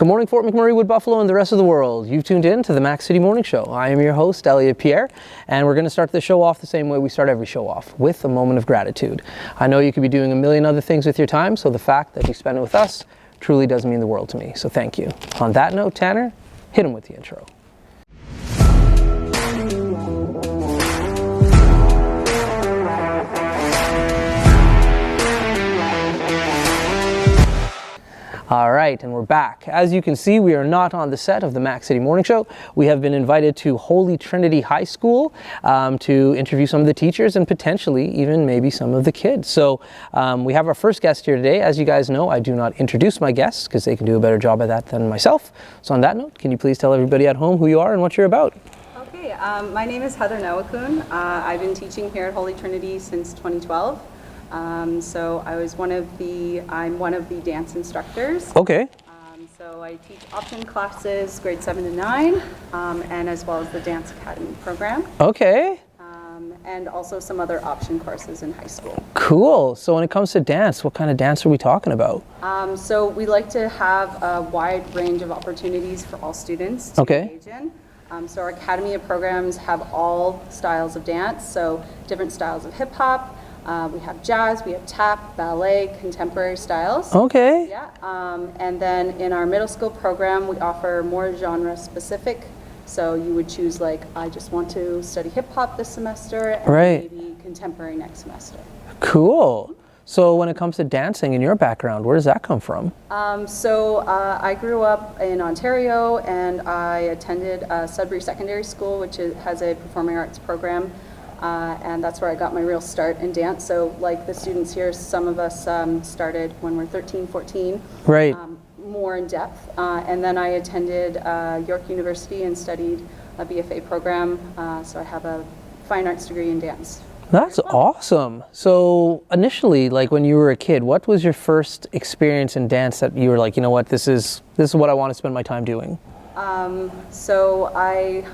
Good morning, Fort McMurray, Wood Buffalo, and the rest of the world. You've tuned in to the Mac City Morning Show. I am your host, Elliot Pierre, and we're going to start the show off the same way we start every show off, with a moment of gratitude. I know you could be doing a million other things with your time, so the fact that you spend it with us truly does mean the world to me, so thank you. On that note, Tanner, hit him with the intro. All right, and we're back. As you can see, we are not on the set of the Mac City Morning Show. We have been invited to Holy Trinity High School to interview some of the teachers and potentially even maybe some of the kids. So we have our first guest here today. As you guys know, I do not introduce my guests because they can do a better job at that than myself. So on that note, can you please tell everybody at home who you are and what you're about? Okay, my name is Naowakhun. I've been teaching here at Holy Trinity since 2012. So I'm one of the dance instructors. Okay. So I teach option classes, grade 7 to 9, and as well as the Dance Academy program. Okay. And also some other option courses in high school. Cool. So when it comes to dance, what kind of dance are we talking about? So we like to have a wide range of opportunities for all students to engage in. So our Academy of programs have all styles of dance, so different styles of hip-hop. We have jazz, we have tap, ballet, contemporary styles. Okay. Yeah. And then in our middle school program, we offer more genre specific. So you would choose like, I just want to study hip hop this semester and maybe contemporary next semester. Cool. So when it comes to dancing in your background, where does that come from? I grew up in Ontario and I attended Sudbury Secondary School, which has a performing arts program. And that's where I got my real start in dance. So like the students here, some of us started when we're 13, 14, right. More in depth. And then I attended York University and studied a BFA program. So I have a fine arts degree in dance. That's awesome. So initially, like when you were a kid, what was your first experience in dance that you were like, you know what, this is what I want to spend my time doing? So I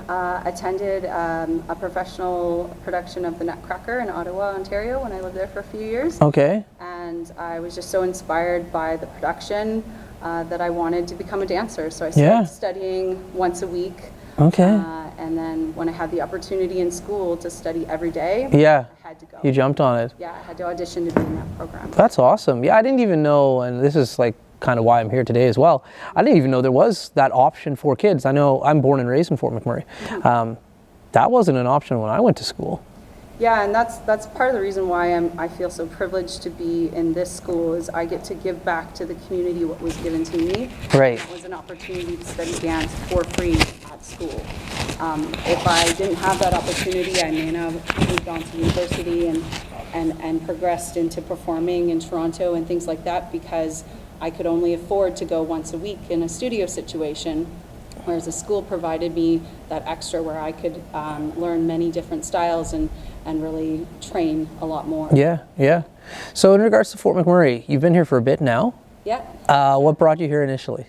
attended a professional production of the Nutcracker in Ottawa, Ontario, when I lived there for a few years. Okay. And I was just so inspired by the production that I wanted to become a dancer. So I started studying once a week. Okay. And then when I had the opportunity in school to study every day, I had to go. You jumped on it. Yeah, I had to audition to be in that program. That's awesome. Yeah, I didn't even know, and this is like kind of why I'm here today as well. I didn't even know there was that option for kids. I know I'm born and raised in Fort McMurray. That wasn't an option when I went to school. Yeah, and that's part of the reason why I feel so privileged to be in this school is I get to give back to the community what was given to me. Right. It was an opportunity to study dance for free at school. If I didn't have that opportunity, I may not have moved on to university and progressed into performing in Toronto and things like that because I could only afford to go once a week in a studio situation, whereas the school provided me that extra where I could learn many different styles and really train a lot more. Yeah, yeah. So in regards to Fort McMurray, you've been here for a bit now. Yeah. What brought you here initially?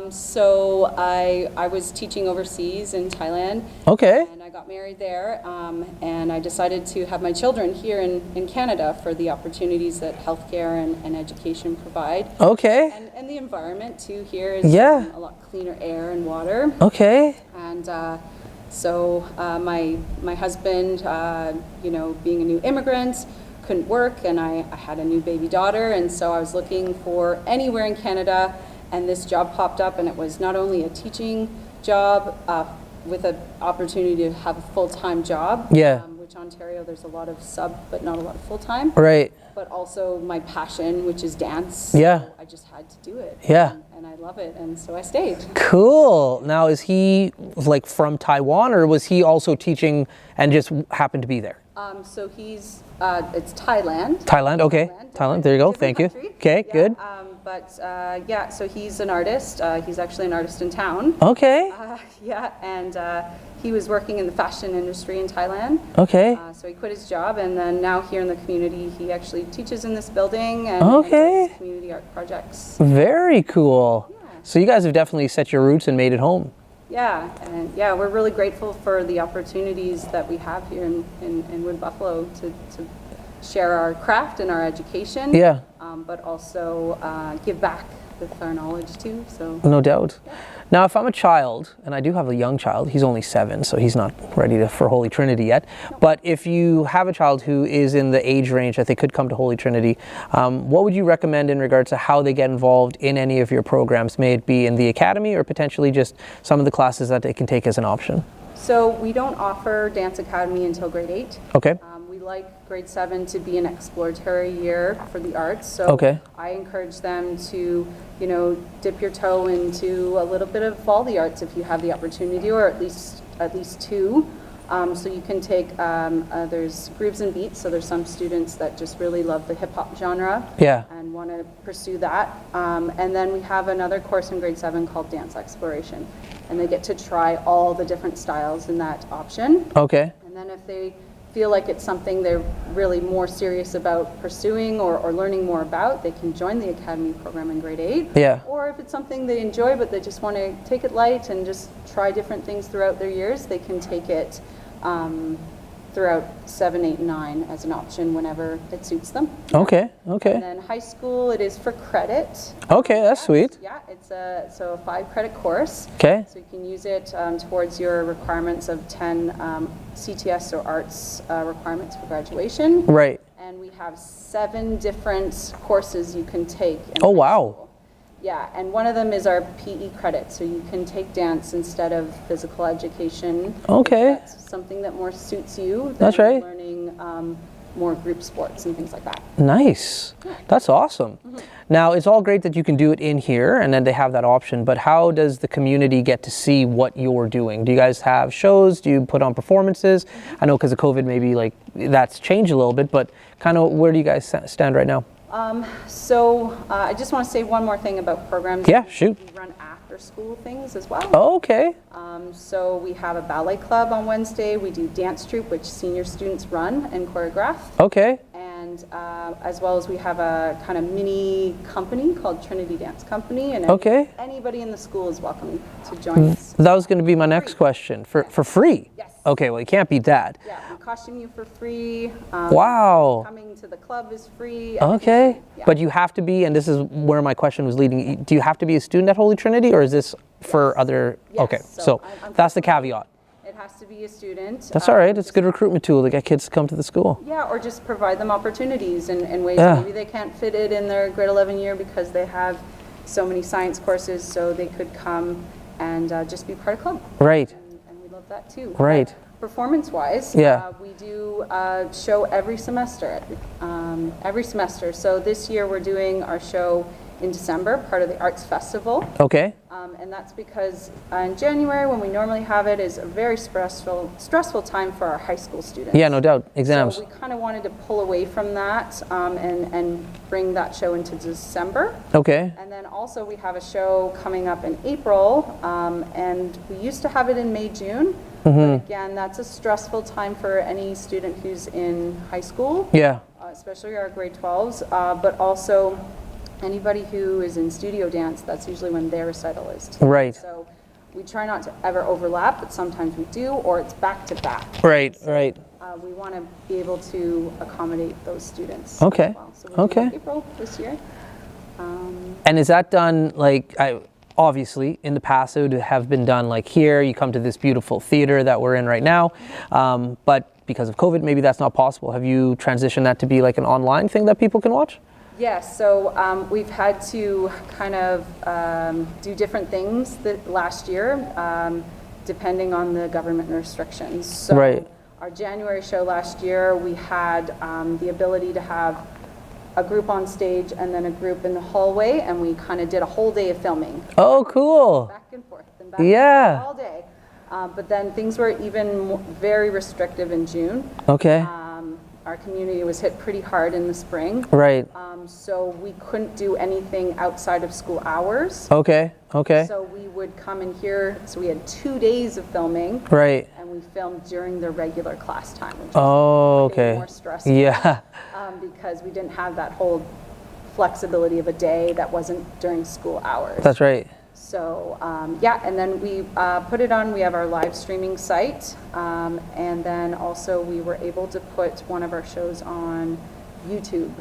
So I was teaching overseas in Thailand. Okay. And I got married there, and I decided to have my children here in Canada for the opportunities that healthcare and education provide. Okay. And the environment too here is a lot cleaner air and water. Okay. And so my husband, being a new immigrant, couldn't work, and I had a new baby daughter, and so I was looking for anywhere in Canada. And this job popped up, and it was not only a teaching job with an opportunity to have a full-time job, which Ontario there's a lot of sub but not a lot of full-time. Right. But also my passion, which is dance. Yeah. So I just had to do it. Yeah. And I love it, and so I stayed. Cool. Now, is he like from Taiwan, or was he also teaching and just happened to be there? So he's it's Thailand. Thailand. Okay. Thailand. There you go. Thank you. Okay. Good. So he's an artist. He's actually an artist in town. Okay. And he was working in the fashion industry in Thailand. Okay. So he quit his job, and then now here in the community, he actually teaches in this building and does community art projects. Very cool. Yeah. So you guys have definitely set your roots and made it home. Yeah, and we're really grateful for the opportunities that we have here in Wood Buffalo to share our craft and our education. Yeah. But also give back with our knowledge too. So No doubt. Now, if I'm a child, and I do have a young child, he's only 7, so he's not ready for Holy Trinity yet. But if you have a child who is in the age range that they could come to Holy Trinity, what would you recommend in regards to how they get involved in any of your programs, may it be in the academy or potentially just some of the classes that they can take as an option? So we don't offer Dance Academy until grade 8. Okay. We like grade 7 to be an exploratory year for the arts. So Okay. I encourage them to, you know, dip your toe into a little bit of all the arts if you have the opportunity, or at least 2. So you can take, there's grooves and beats. So there's some students that just really love the hip hop genre. Yeah. And want to pursue that. And then we have another course in grade 7 called Dance Exploration. And they get to try all the different styles in that option. Okay. And then if they feel like it's something they're really more serious about pursuing or learning more about, they can join the academy program in grade 8. Yeah. Or if it's something they enjoy but they just want to take it light and just try different things throughout their years, they can take it throughout 7, 8, and 9 as an option whenever it suits them. Okay. Okay. And then high school, it is for credit. Okay, that's sweet. Yeah, it's a 5-credit course. Okay. So you can use it towards your requirements of 10 CTS or arts requirements for graduation. Right. And we have 7 different courses you can take. In Oh, high wow. school. Yeah, and one of them is our PE credit. So you can take dance instead of physical education. Okay. If that's something that more suits you. That's right. Learning more group sports and things like that. Nice. That's awesome. Now, it's all great that you can do it in here and then they have that option, but how does the community get to see what you're doing? Do you guys have shows? Do you put on performances? I know because of COVID, maybe like that's changed a little bit, but kind of where do you guys stand right now? So I just want to say one more thing about programs. Yeah, shoot. We run after school things as well. Oh, okay. So we have a ballet club on Wednesday. We do dance troupe, which senior students run and choreograph. Okay. And as well as we have a kind of mini company called Trinity Dance Company. And Okay. anybody in the school is welcome to join us. That was going to be my next question. For free? Yes. Okay, well, you can't beat that. Yeah, we costume you for free. Wow. Coming to the club is free. Okay. Yeah. But you have to be, and this is where my question was leading, do you have to be a student at Holy Trinity or is this for other? Yes, Okay, so so I'm that's the caveat. It has to be a student. That's all right. It's a good recruitment tool to get kids to come to the school. Yeah, or just provide them opportunities in ways Yeah. maybe they can't fit it in their grade 11 year because they have so many science courses, so they could come and just be part of club. Right. And we love that too. Right. Performance-wise, Yeah. we do show every semester. So this year we're doing our show in December, part of the Arts Festival. Okay. And that's because in January, when we normally have it, is a very stressful time for our high school students. Yeah, no doubt. Exams. So we kind of wanted to pull away from that and bring that show into December. Okay. And then also we have a show coming up in April, and we used to have it in May, June. But again, that's a stressful time for any student who's in high school, Yeah. especially our grade 12s, but also anybody who is in studio dance, that's usually when their recital is too. Right. So we try not to ever overlap, but sometimes we do, or it's back to back. Right, right. We want to be able to accommodate those students. Okay. As well. So we'll do Okay. April this year. And is that done like, obviously in the past it would have been done like here, you come to this beautiful theater that we're in right now, but because of COVID, maybe that's not possible. Have you transitioned that to be like an online thing that people can watch? Yes, so we've had to kind of do different things last year, depending on the government restrictions. So Right. our January show last year, we had the ability to have a group on stage and then a group in the hallway, and we kind of did a whole day of filming. Oh, cool. Back and forth and back Yeah. and forth all day. But then things were even very restrictive in June. Okay. Our community was hit pretty hard in the spring. Right. So we couldn't do anything outside of school hours. Okay. Okay. So we would come in here, so we had 2 days of filming, Right. and we filmed during the regular class time, which was Oh, way okay. more stressful. Yeah. Because we didn't have that whole flexibility of a day that wasn't during school hours. That's right. So yeah, and then we put it on, we have our live streaming site, and then also we were able to put one of our shows on YouTube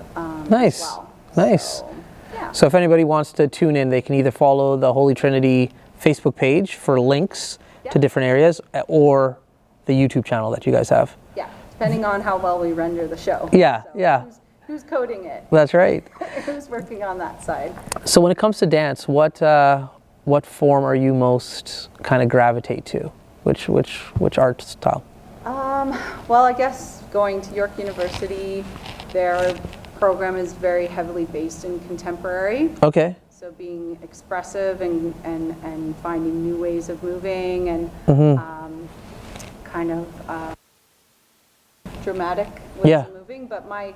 Nice. as well. Nice. So, Yeah. So if anybody wants to tune in, they can either follow the Holy Trinity Facebook page for links to different areas, or the YouTube channel that you guys have. Yeah, depending on how well we render the show. Yeah, So yeah. Who's coding it? That's right. Who's working on that side? So when it comes to dance, what form are you most kind of gravitate to? Which art style? Well, I guess going to York University, their program is very heavily based in contemporary. Okay. So being expressive and finding new ways of moving and kind of dramatic ways of moving. But my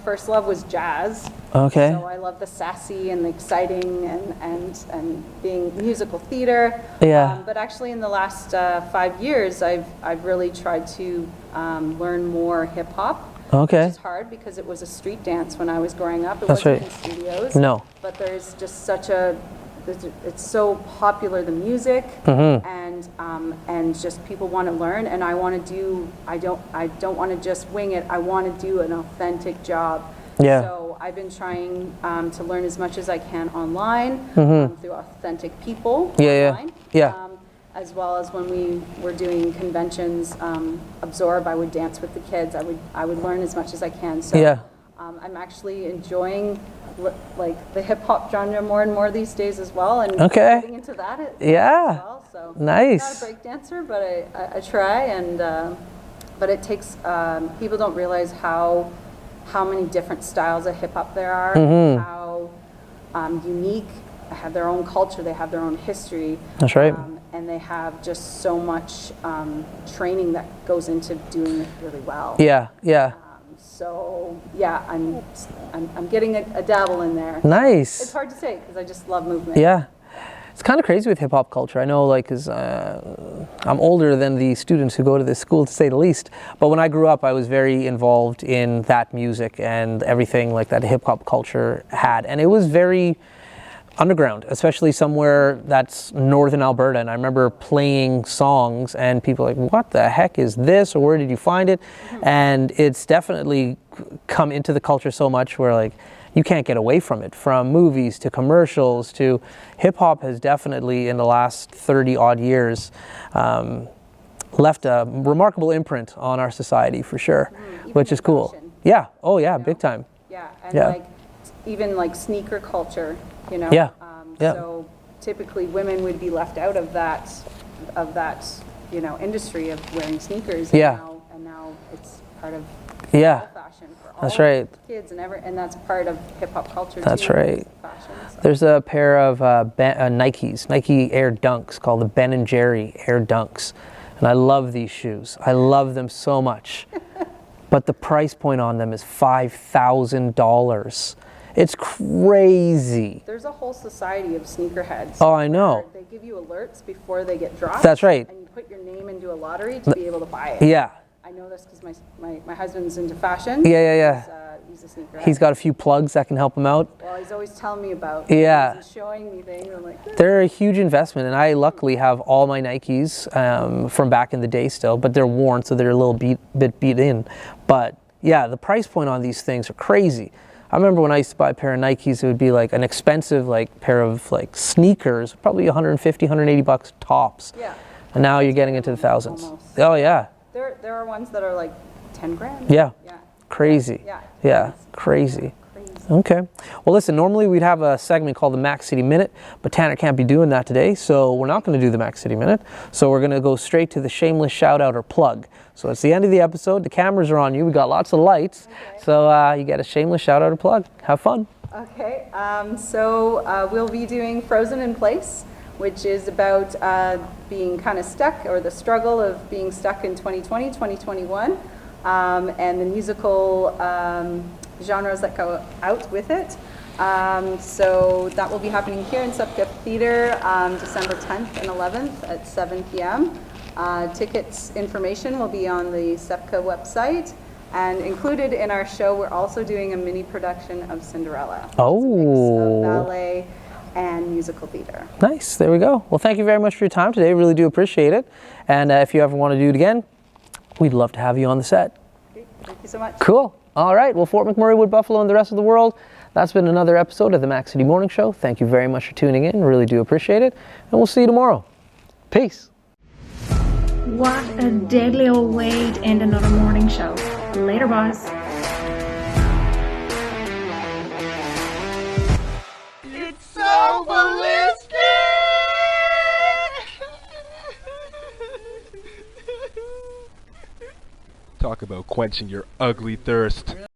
first love was jazz. Okay. So I love the sassy and the exciting and being musical theater. Yeah. But actually in the last 5 years, I've really tried to learn more hip hop. Okay. Which is hard because it was a street dance when I was growing up. It That's wasn't right. in studios. No. But there's just it's so popular, the music, and just people want to learn, and I want to do. I don't want to just wing it. I want to do an authentic job. Yeah. So I've been trying to learn as much as I can online through authentic people. Online. As well as when we were doing conventions, Absorb, I would dance with the kids. I would learn as much as I can. So I'm actually enjoying like the hip hop genre more and more these days as well, and getting into that as well. So nice. I'm not a break dancer, but I try, and but it takes people don't realize how many different styles of hip hop there are, how unique. They have their own culture, they have their own history. That's right. And they have just so much training that goes into doing it really well. Yeah, yeah. So yeah, I'm getting a dabble in there. Nice. It's hard to say because I just love movement. Yeah. It's kind of crazy with hip hop culture. I know, like, cause I'm older than the students who go to this school, to say the least. But when I grew up, I was very involved in that music and everything like that hip hop culture had, and it was very underground, especially somewhere that's northern Alberta. And I remember playing songs and people like, what the heck is this, or where did you find it? And it's definitely come into the culture so much where, like, you can't get away from it. From movies to commercials to hip hop has definitely in the last 30 odd years left a remarkable imprint on our society for sure, which is cool. Fashion. Yeah. Oh yeah, big time. Yeah, and like even like sneaker culture, you know. Yeah. So typically women would be left out of that you know, industry of wearing sneakers. And now it's part of fashion for all That's right. kids and that's part of hip hop culture. That's too, right. Fashion, so. There's a pair of Nike Air Dunks called the Ben & Jerry Air Dunks. And I love these shoes. I love them so much. But the price point on them is $5,000. It's crazy. There's a whole society of sneakerheads. Oh, I know. They give you alerts before they get dropped. That's right. And you put your name into a lottery to be able to buy it. Yeah. I know this because my husband's into fashion. Yeah. He's a sneakerhead. He's got a few plugs that can help him out. Well, he's always telling me about. He's showing me things. I'm like, They're a huge investment, and I luckily have all my Nikes from back in the day still, but they're worn, so they're a little bit beat in. But yeah, the price point on these things are crazy. I remember when I used to buy a pair of Nikes, it would be like an expensive pair of sneakers, probably 150, 180 bucks tops. Yeah. And now you're getting into the thousands. Almost. Oh yeah. There are ones that are like 10 grand. Yeah. Yeah. Crazy. Yeah. Crazy. Okay. Well, listen, normally we'd have a segment called the Mac City Minute, but Tanner can't be doing that today, so we're not going to do the Mac City Minute. So we're going to go straight to the shameless shout out or plug. So it's the end of the episode. The cameras are on you. We got lots of lights. Okay. So you get a shameless shout out or plug. Have fun. Okay. So we'll be doing Frozen in Place, which is about being kind of stuck, or the struggle of being stuck in 2020, 2021, and the musical genres that go out with it. So that will be happening here in SEPCA Theatre December 10th and 11th at 7 p.m. Tickets information will be on the SEPCA website. And included in our show, we're also doing a mini production of Cinderella. Oh. It's a mix of ballet and musical theater. Nice. There we go. Well, thank you very much for your time today. Really do appreciate it. And if you ever want to do it again, we'd love to have you on the set. Great. Thank you so much. Cool. All right. Well, Fort McMurray, Wood Buffalo, and the rest of the world, That's been another episode of the Mac City Morning Show. Thank you very much for tuning in. Really do appreciate it. And we'll see you tomorrow. Peace. What a deadly old way to end another morning show. Later, boys. It's so ballistic! Talk about quenching your ugly thirst.